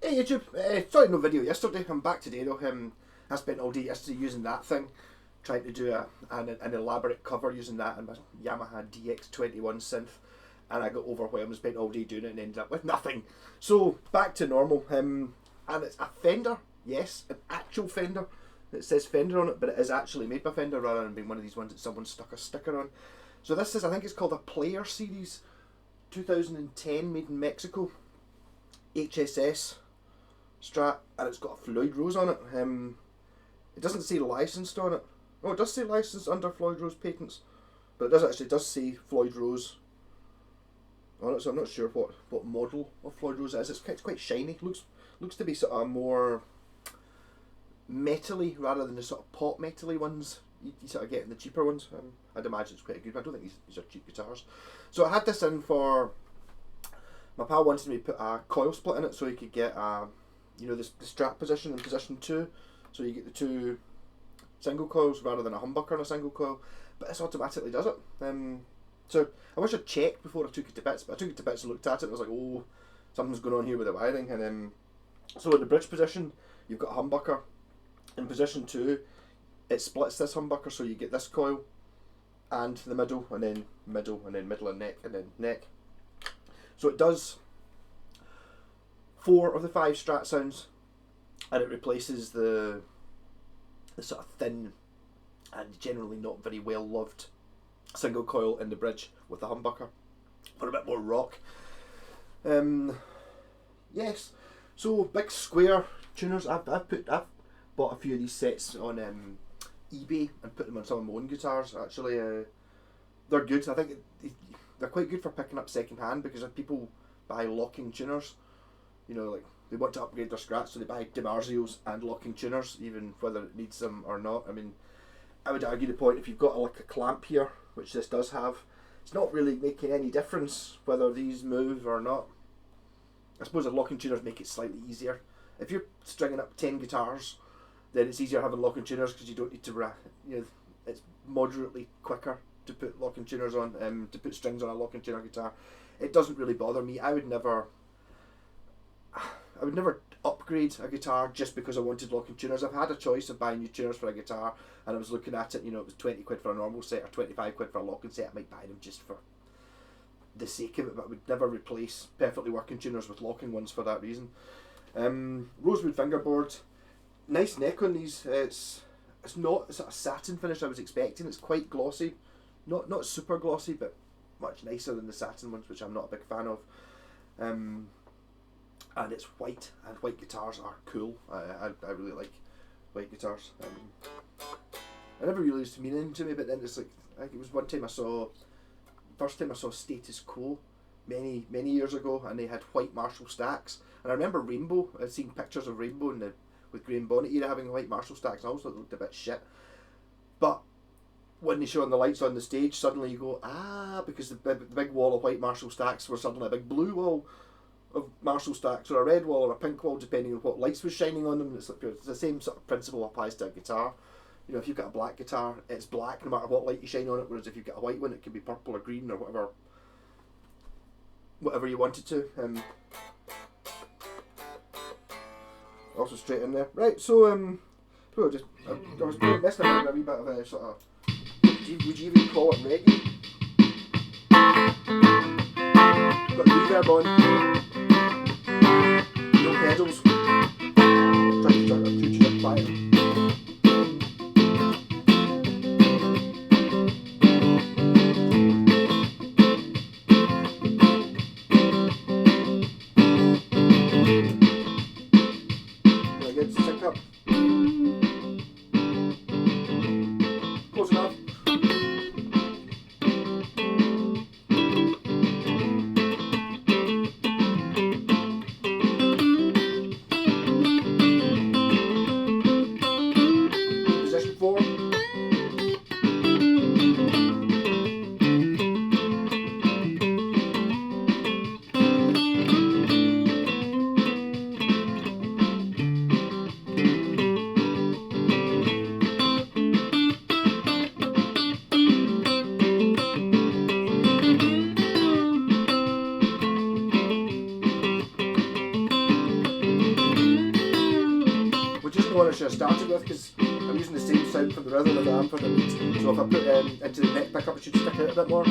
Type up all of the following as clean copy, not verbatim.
Hey YouTube, sorry no video yesterday, I'm back today though. I spent all day yesterday using that thing, trying to do an elaborate cover using that and my Yamaha DX21 synth, and I got overwhelmed, spent all day doing it and ended up with nothing. So back to normal, and it's a Fender, yes, an actual Fender. It says Fender on it, but it is actually made by Fender rather than being one of these ones that someone stuck a sticker on. So this is, I think it's called a Player Series 2010, made in Mexico, HSS Strat, and it's got a Floyd Rose on it. It doesn't say licensed on it. Oh, it does say licensed under Floyd Rose patents, but it does say Floyd Rose on it. So I'm not sure what model of Floyd Rose it is. It's quite shiny. Looks to be sort of more metally rather than the sort of pop metally ones you sort of get in the cheaper ones. I'd imagine it's quite good, but I don't think these are cheap guitars. So I had this in for my pal wanted me to put a coil split in it so he could get the Strat position in position 2, so you get the two single coils rather than a humbucker and a single coil, but this automatically does it. So I wish I'd checked before I took it to bits, but I took it to bits and looked at it and I was like, oh, something's going on here with the wiring. And so in the bridge position you've got a humbucker. In position 2 it splits this humbucker, so you get this coil and the middle, and then middle, and then middle and neck, and then neck. So it does 4 of the 5 Strat sounds, and it replaces the sort of thin and generally not very well loved single coil in the bridge with the humbucker for a bit more rock. Yes, so big square tuners. I've bought a few of these sets on eBay and put them on some of my own guitars. Actually, they're good. I think they're quite good for picking up second hand, because if people buy locking tuners, like they want to upgrade their Strats, so they buy DiMarzios and locking tuners, even whether it needs them or not. I mean, I would argue the point, if you've got like a clamp here, which this does have, it's not really making any difference whether these move or not. I suppose the locking tuners make it slightly easier. If you're stringing up 10 guitars, then it's easier having locking tuners because you don't need to, it's moderately quicker to put locking tuners on, to put strings on a locking tuner guitar. It doesn't really bother me. I would never upgrade a guitar just because I wanted locking tuners. I've had a choice of buying new tuners for a guitar, and I was looking at it, it was 20 quid for a normal set or 25 quid for a locking set. I might buy them just for the sake of it, but I would never replace perfectly working tuners with locking ones for that reason. Rosewood fingerboard, nice neck on these. It's not sort of satin finish I was expecting. It's quite glossy, not super glossy, but much nicer than the satin ones, which I'm not a big fan of. And it's white, and white guitars are cool. I really like white guitars. I never really used to mean anything to me, but then it's like, I think it was one time first time I saw Status Quo many years ago, and they had white Marshall stacks, and I remember Rainbow. I'd seen pictures of Rainbow with Graham Bonnet era having white Marshall stacks, and I always thought it looked a bit shit. But when they shone the lights on the stage, suddenly you go, because the big wall of white Marshall stacks were suddenly a big blue wall of Marshall stacks, or a red wall or a pink wall, depending on what lights was shining on them. It's the same sort of principle applies to a guitar. If you've got a black guitar, it's black no matter what light you shine on it, whereas if you've got a white one, it can be purple or green or whatever you want it to. Also straight in there. Right, so I was messing around with a wee bit of a sort of, would you even call it reggae? Got reverb on, no pedals, trying to turn it too cheap quiet. Close enough. one I should have started with, because I'm using the same sound for the rhythm as I am for the beat. So if I put into the neck pickup, it should stick out a bit more.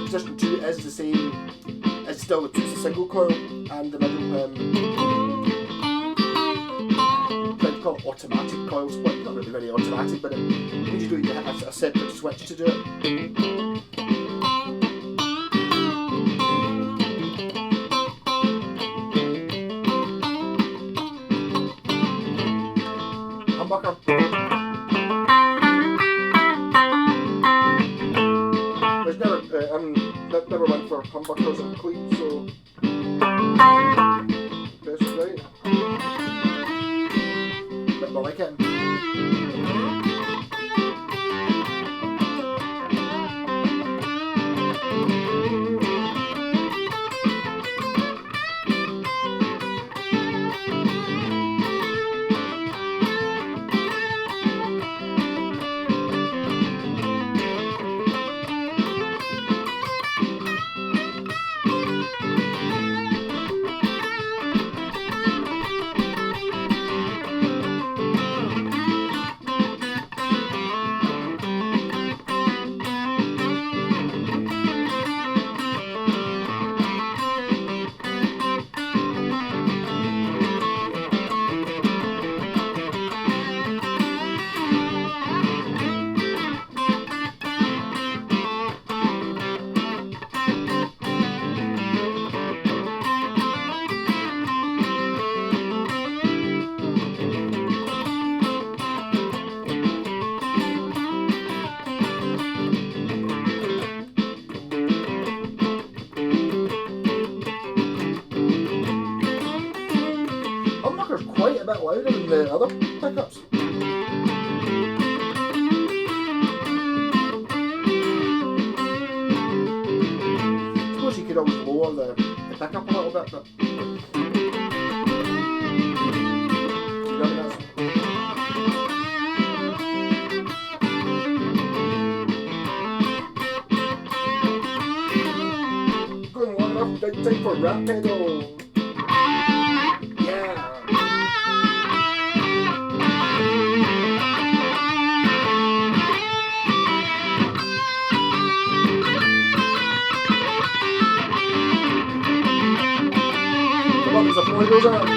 Position 2 is the same, it's still it's a single coil, and the middle they call it automatic coil split, not really very automatic, but when you do it, you have a separate switch to do it. Humbucker. Never went for humbuckers and cleats, so best right. But I like it. Quite a bit louder than the other pickups. I suppose you could always lower the pickup a little bit, but going long enough, time for rap pedal. As a floyd goes out.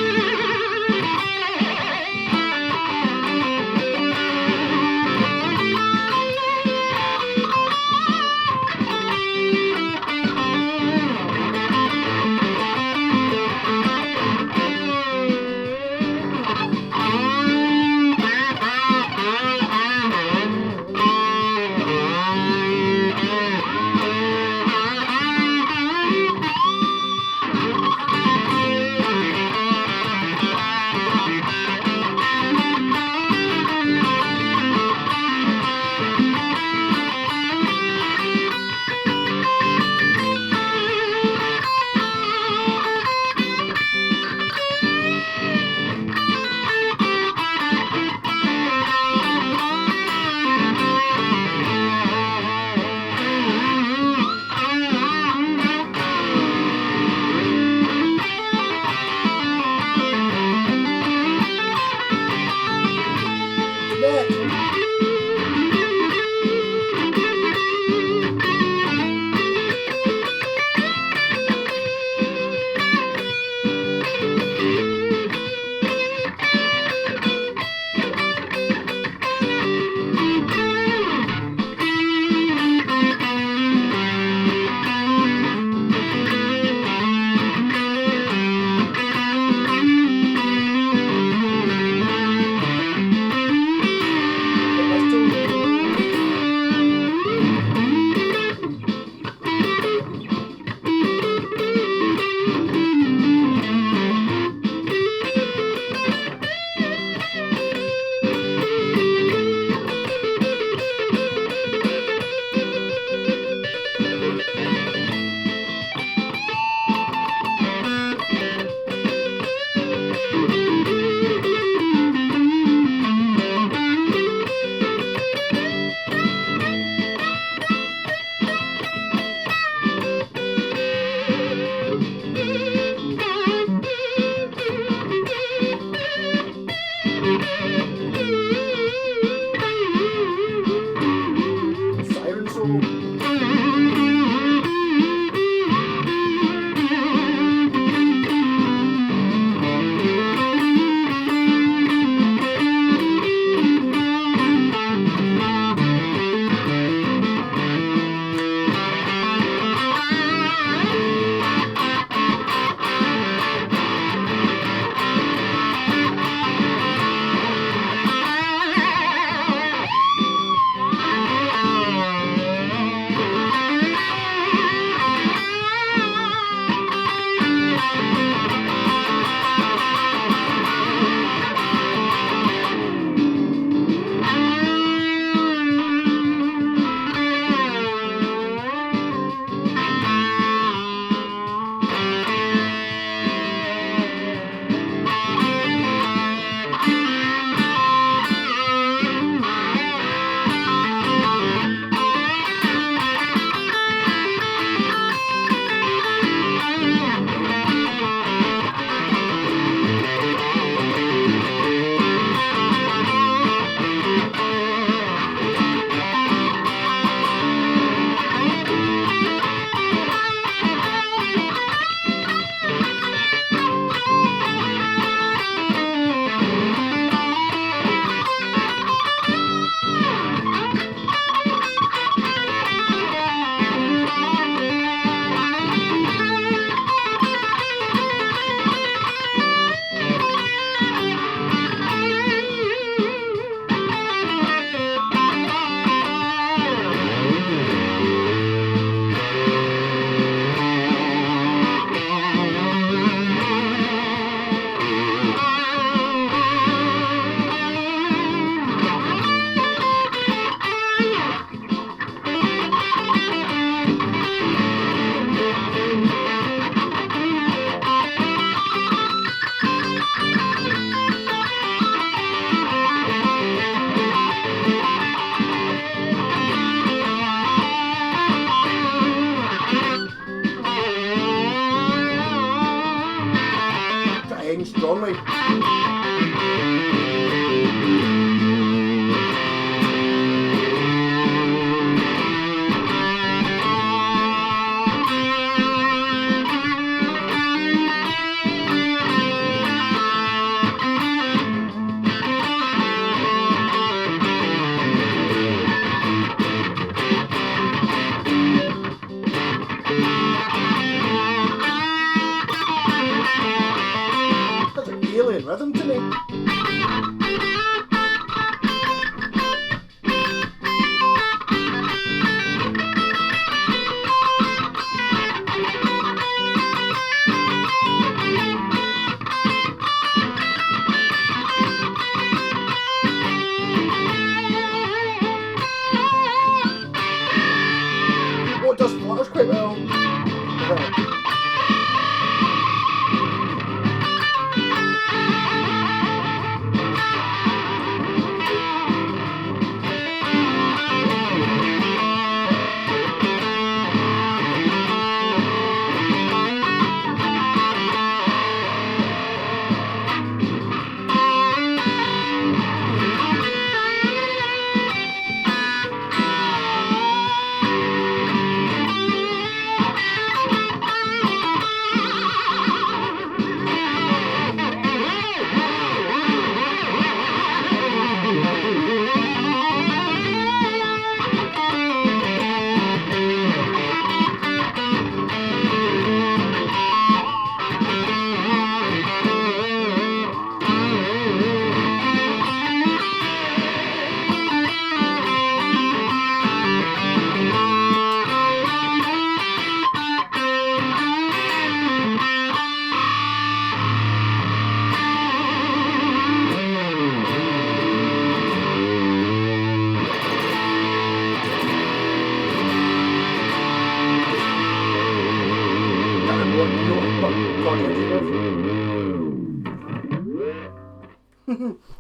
works quite well.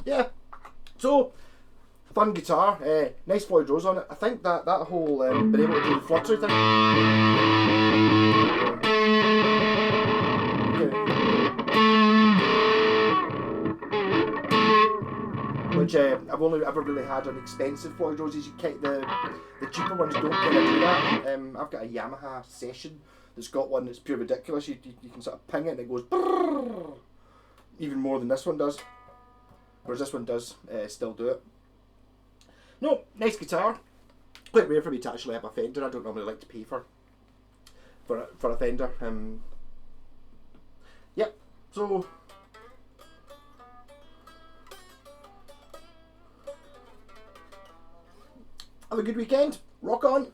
Yeah, so fun guitar, nice Floyd Rose on it. I think that whole being able to do the fluttery thing, which I've only ever really had on expensive Floyd Roses. The cheaper ones don't kind of do that. I've got a Yamaha Session that's got one that's pure ridiculous. You can sort of ping it and it goes brrrr, even more than this one does. Whereas this one does still do it. No, nice guitar. Quite rare for me to actually have a Fender. I don't normally like to pay for a Fender. Yep. So have a good weekend. Rock on.